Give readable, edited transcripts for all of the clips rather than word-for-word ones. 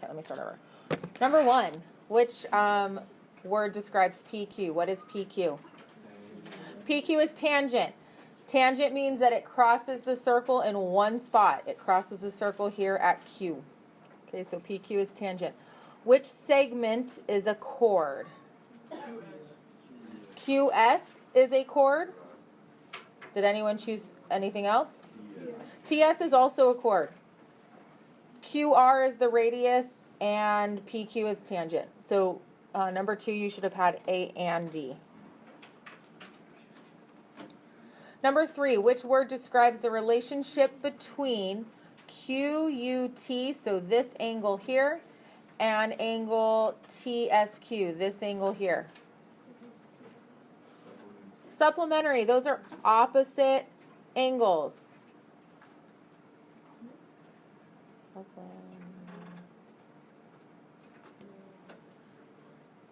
let me start over. Number 1, which word describes PQ? What is PQ? PQ is tangent. Tangent means that it crosses the circle in one spot. It crosses the circle here at Q. Okay, so PQ is tangent. Which segment is a chord? QS is a chord. Did anyone choose anything else? TS is also a chord. QR is the radius, and PQ is tangent. So number 2, you should have had A and D. Number 3, which word describes the relationship between QUT, so this angle here, and angle TSQ, this angle here? Supplementary. Those are opposite angles.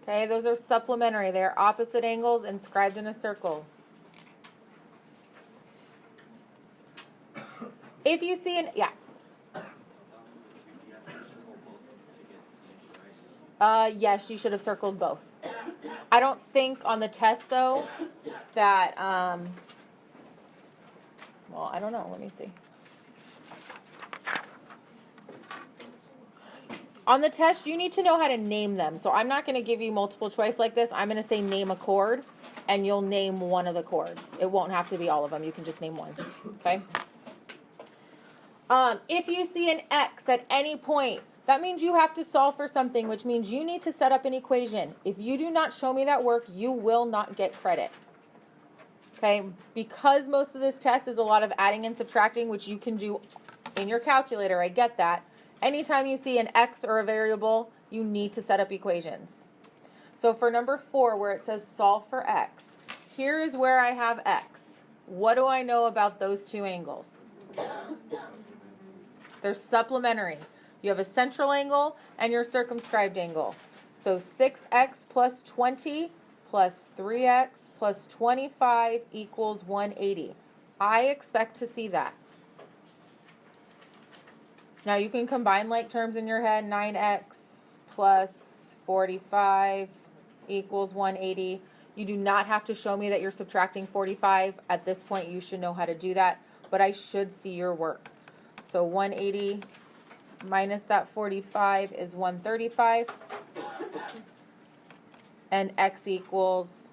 Okay, those are supplementary. They are opposite angles inscribed in a circle. If you see an, yeah. Yes, you should have circled both. I don't think on the test, though, that, well, I don't know. Let me see. On the test, you need to know how to name them. So I'm not going to give you multiple choice like this. I'm going to say name a chord, and you'll name one of the chords. It won't have to be all of them. You can just name one. Okay? If you see an X at any point, that means you have to solve for something, which means you need to set up an equation. If you do not show me that work, you will not get credit. Okay? Because most of this test is a lot of adding and subtracting, which you can do in your calculator. I get that. Anytime you see an X or a variable, you need to set up equations. So for number 4, where it says solve for X, here is where I have X. What do I know about those two angles? They're supplementary. You have a central angle and your circumscribed angle. So 6x plus 20 plus 3x plus 25 equals 180. I expect to see that. Now you can combine like terms in your head. 9x plus 45 equals 180. You do not have to show me that you're subtracting 45. At this point, you should know how to do that, but I should see your work. So 180 minus that 45 is 135, and x equals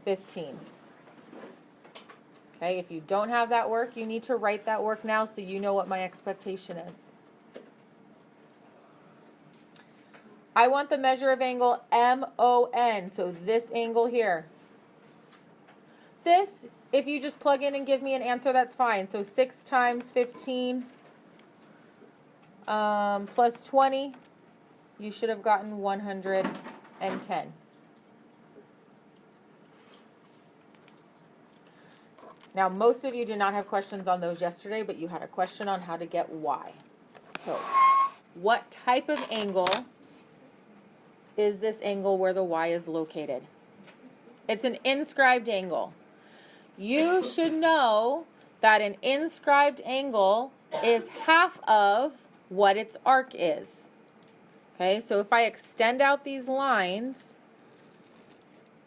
15. Okay, if you don't have that work, you need to write that work now so you know what my expectation is. I want the measure of angle MON, so this angle here. This, if you just plug in and give me an answer, that's fine. So 6 times 15 plus 20, you should have gotten 110. Now, most of you did not have questions on those yesterday, but you had a question on how to get Y. So, what type of angle is this angle where the Y is located? It's an inscribed angle. You should know that an inscribed angle is half of what its arc is. Okay, so if I extend out these lines,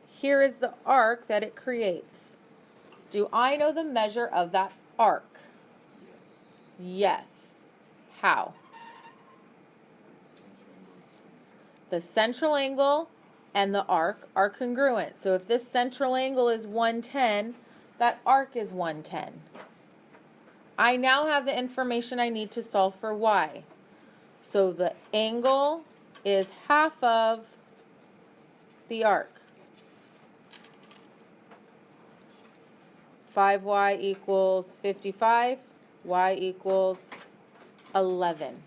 here is the arc that it creates. Do I know the measure of that arc? Yes. How? The central angle and the arc are congruent. So if this central angle is 110, that arc is 110. I now have the information I need to solve for Y. So the angle is half of the arc. 5y equals 55, y equals 11.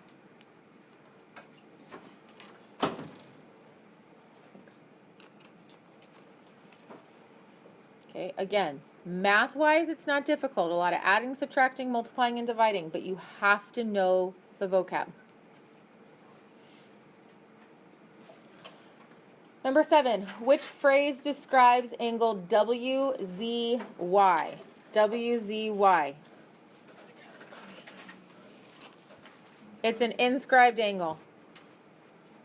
Okay, again, math-wise, it's not difficult. A lot of adding, subtracting, multiplying, and dividing, but you have to know the vocab. Number 7, which phrase describes angle WZY? WZY. It's an inscribed angle.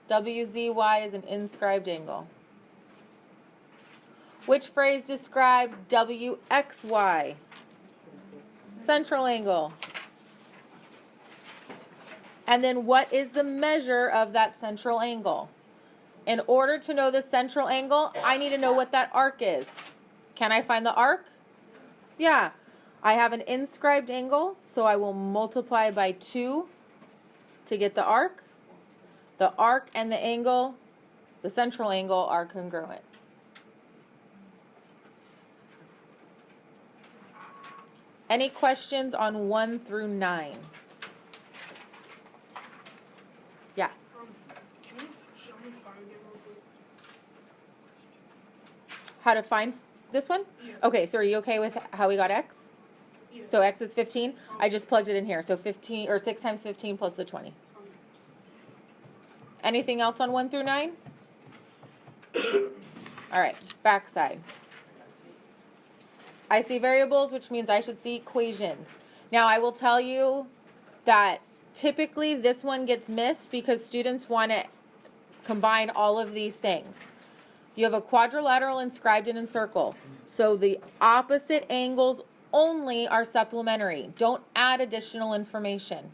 WZY is an inscribed angle. Which phrase describes WXY? Central angle. And then what is the measure of that central angle? In order to know the central angle, I need to know what that arc is. Can I find the arc? Yeah. I have an inscribed angle, so I will multiply by 2 to get the arc. The arc and the angle, the central angle, are congruent. Any questions on 1 through 9? Yeah. Can you show me 5 again real quick? How to find this one? Yeah. Okay, so are you okay with how we got x? Yeah. So x is 15. I just plugged it in here. So 15 or 6 times 15 plus the 20. Okay. Anything else on 1 through 9? All right, backside. I see variables, which means I should see equations. Now, I will tell you that typically this one gets missed because students want to combine all of these things. You have a quadrilateral inscribed in a circle. So the opposite angles only are supplementary. Don't add additional information.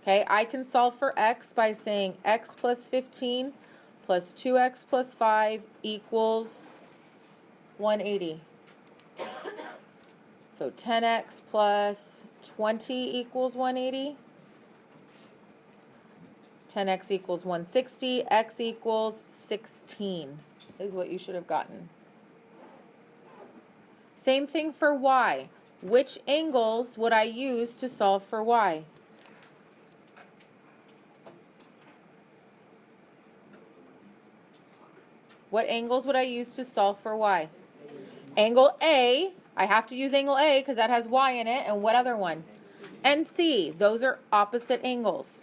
Okay, I can solve for x by saying x plus 15 plus 2x plus 5 equals 180. So 10x plus 20 equals 180. 10x equals 160. X equals 16 is what you should have gotten. Same thing for y. Which angles would I use to solve for y? What angles would I use to solve for y? Angle A. I have to use angle A because that has y in it. And what other one? And C. Those are opposite angles.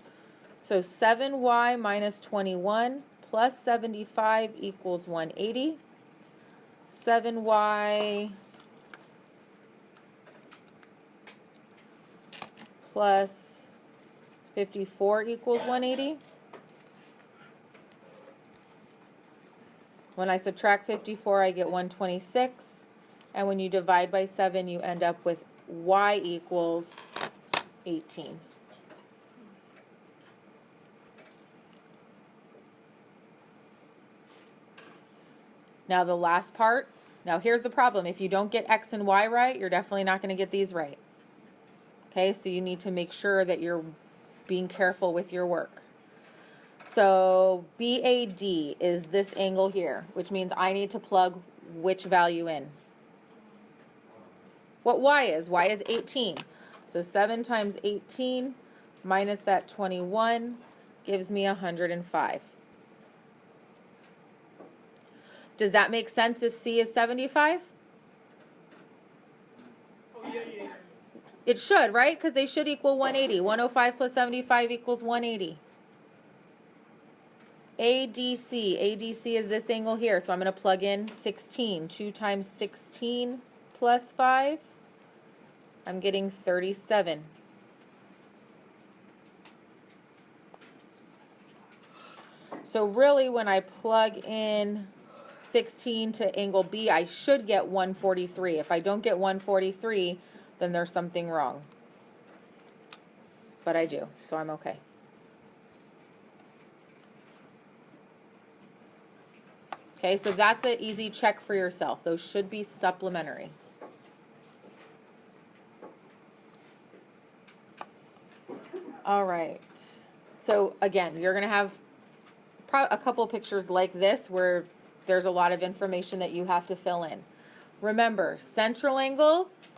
So 7y minus 21 plus 75 equals 180. 7y plus 54 equals 180. When I subtract 54, I get 126. And when you divide by 7, you end up with y equals 18. Now the last part. Now here's the problem. If you don't get x and y right, you're definitely not going to get these right. Okay, so you need to make sure that you're being careful with your work. So BAD is this angle here, which means I need to plug which value in? What y is? Y is 18. So 7 times 18 minus that 21 gives me 105. Does that make sense if C is 75? Oh, yeah. It should, right? Because they should equal 180. 105 plus 75 equals 180. ADC. ADC is this angle here. So I'm going to plug in 16. 2 times 16 plus 5. I'm getting 37. So really when I plug in 16 to angle B, I should get 143. If I don't get 143, then there's something wrong. But I do, so I'm okay. Okay, so that's an easy check for yourself. Those should be supplementary. All right. So again, you're going to have a couple pictures like this where there's a lot of information that you have to fill in. Remember, central angles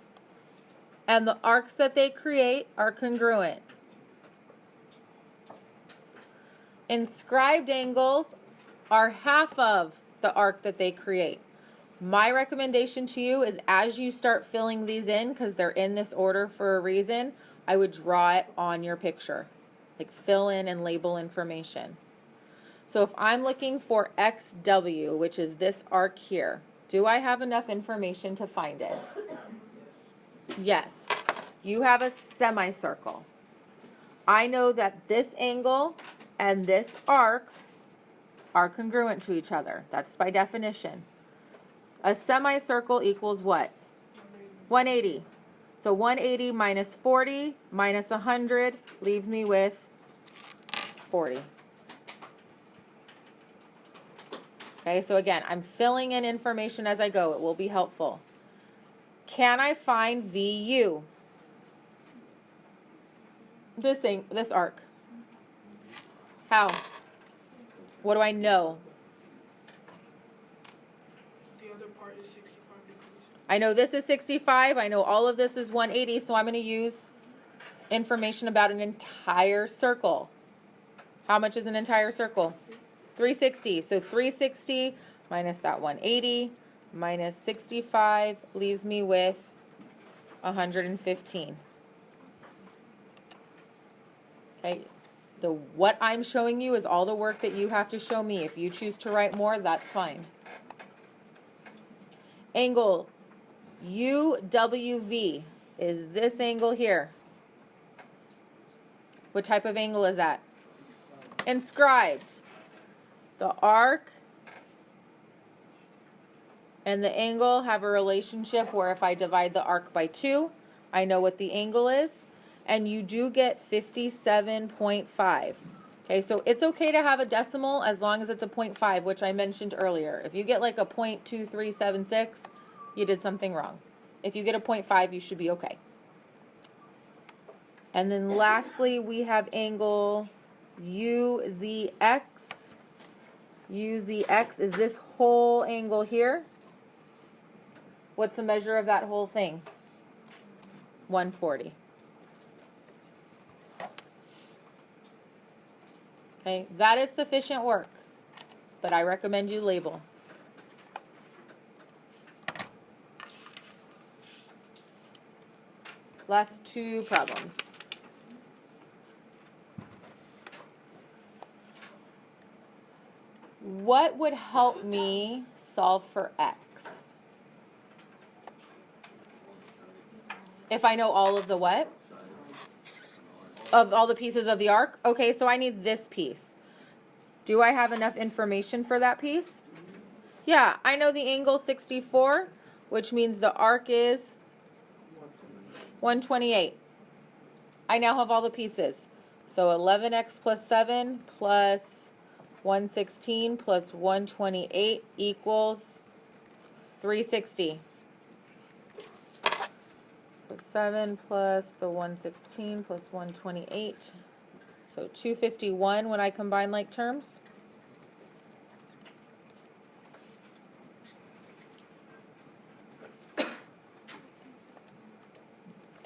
and the arcs that they create are congruent. Inscribed angles are half of the arc that they create. My recommendation to you is as you start filling these in, because they're in this order for a reason, I would draw it on your picture. Like fill in and label information. So if I'm looking for XW, which is this arc here, do I have enough information to find it? Yes. You have a semicircle. I know that this angle and this arc are congruent to each other. That's by definition. A semicircle equals what? 180. So 180 minus 40 minus 100 leaves me with 40. Okay, so again, I'm filling in information as I go. It will be helpful. Can I find VU? This arc. How? What do I know? The other part is 65 degrees. I know this is 65. I know all of this is 180. So I'm going to use information about an entire circle. How much is an entire circle? 360. So 360 minus that 180 minus 65 leaves me with 115. Okay. What I'm showing you is all the work that you have to show me. If you choose to write more, that's fine. Angle UWV is this angle here. What type of angle is that? Inscribed. The arc and the angle have a relationship where if I divide the arc by 2, I know what the angle is. And you do get 57.5. Okay, so it's okay to have a decimal as long as it's a 0.5, which I mentioned earlier. If you get like a 0.2376, you did something wrong. If you get a 0.5, you should be okay. And then lastly, we have angle UZX. UZX is this whole angle here. What's the measure of that whole thing? 140. Okay, that is sufficient work, but I recommend you label. Last 2 problems. What would help me solve for x? If I know all of the what? Of all the pieces of the arc? Okay, so I need this piece. Do I have enough information for that piece? Yeah, I know the angle 64, which means the arc is 128. I now have all the pieces. So 11x plus 7 plus 116 plus 128 equals 360. So 7 plus the 116 plus 128. So 251 when I combine like terms.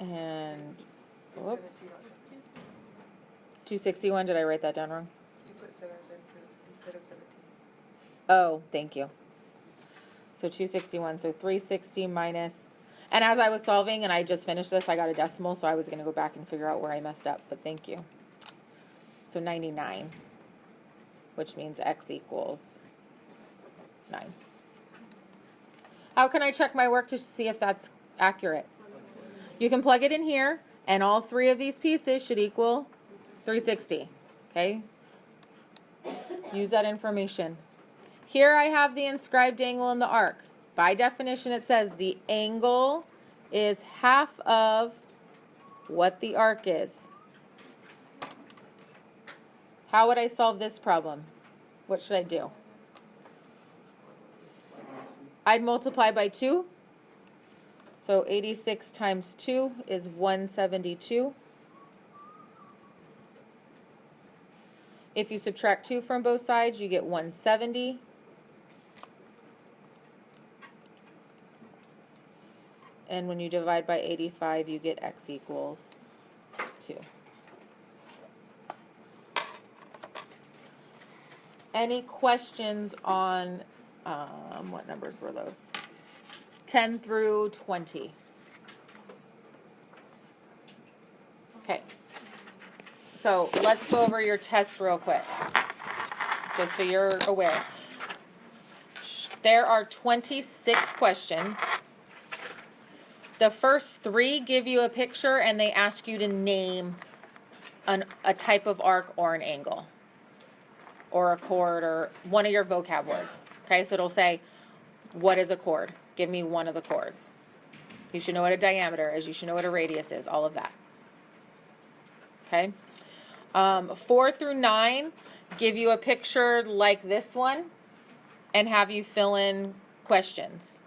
And, whoops. 261, did I write that down wrong? You put 7 instead of 17. Oh, thank you. So 261, so 360 minus, and as I was solving and I just finished this, I got a decimal, so I was going to go back and figure out where I messed up, but thank you. So 99, which means x equals 9. How can I check my work to see if that's accurate? You can plug it in here, and all 3 of these pieces should equal 360, okay? Use that information. Here I have the inscribed angle in the arc. By definition, it says the angle is half of what the arc is. How would I solve this problem? What should I do? I'd multiply by 2. So 86 times 2 is 172. If you subtract 2 from both sides, you get 170. And when you divide by 85, you get x equals 2. Any questions on, what numbers were those? 10 through 20. Okay. So let's go over your test real quick, just so you're aware. There are 26 questions. The first 3 give you a picture and they ask you to name a type of arc or an angle. or a chord or one of your vocab words. Okay, so it'll say, what is a chord? Give me one of the chords. You should know what a diameter is. You should know what a radius is. All of that. Okay. 4 through 9 give you a picture like this one and have you fill in questions.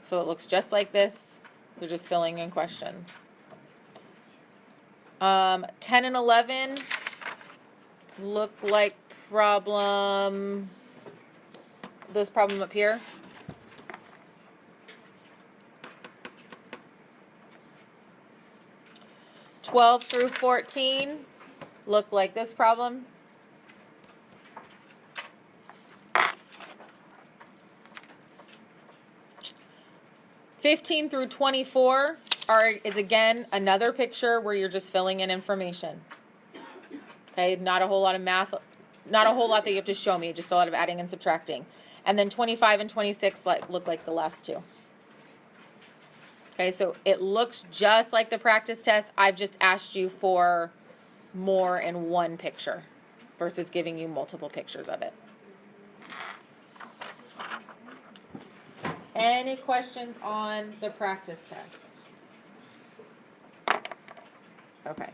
So it looks just like this. You're just filling in questions. 10 and 11 look like this problem up here. "12 through 14 look like this problem. 15 through 24 is again another picture where you're just filling in information. Okay, not a whole lot of math, not a whole lot that you have to show me, just a lot of adding and subtracting. And then 25 and 26 look like the last two. Okay, so it looks just like the practice test. I've just asked you for more in one picture versus giving you multiple pictures of it. Any questions on the practice test? Okay.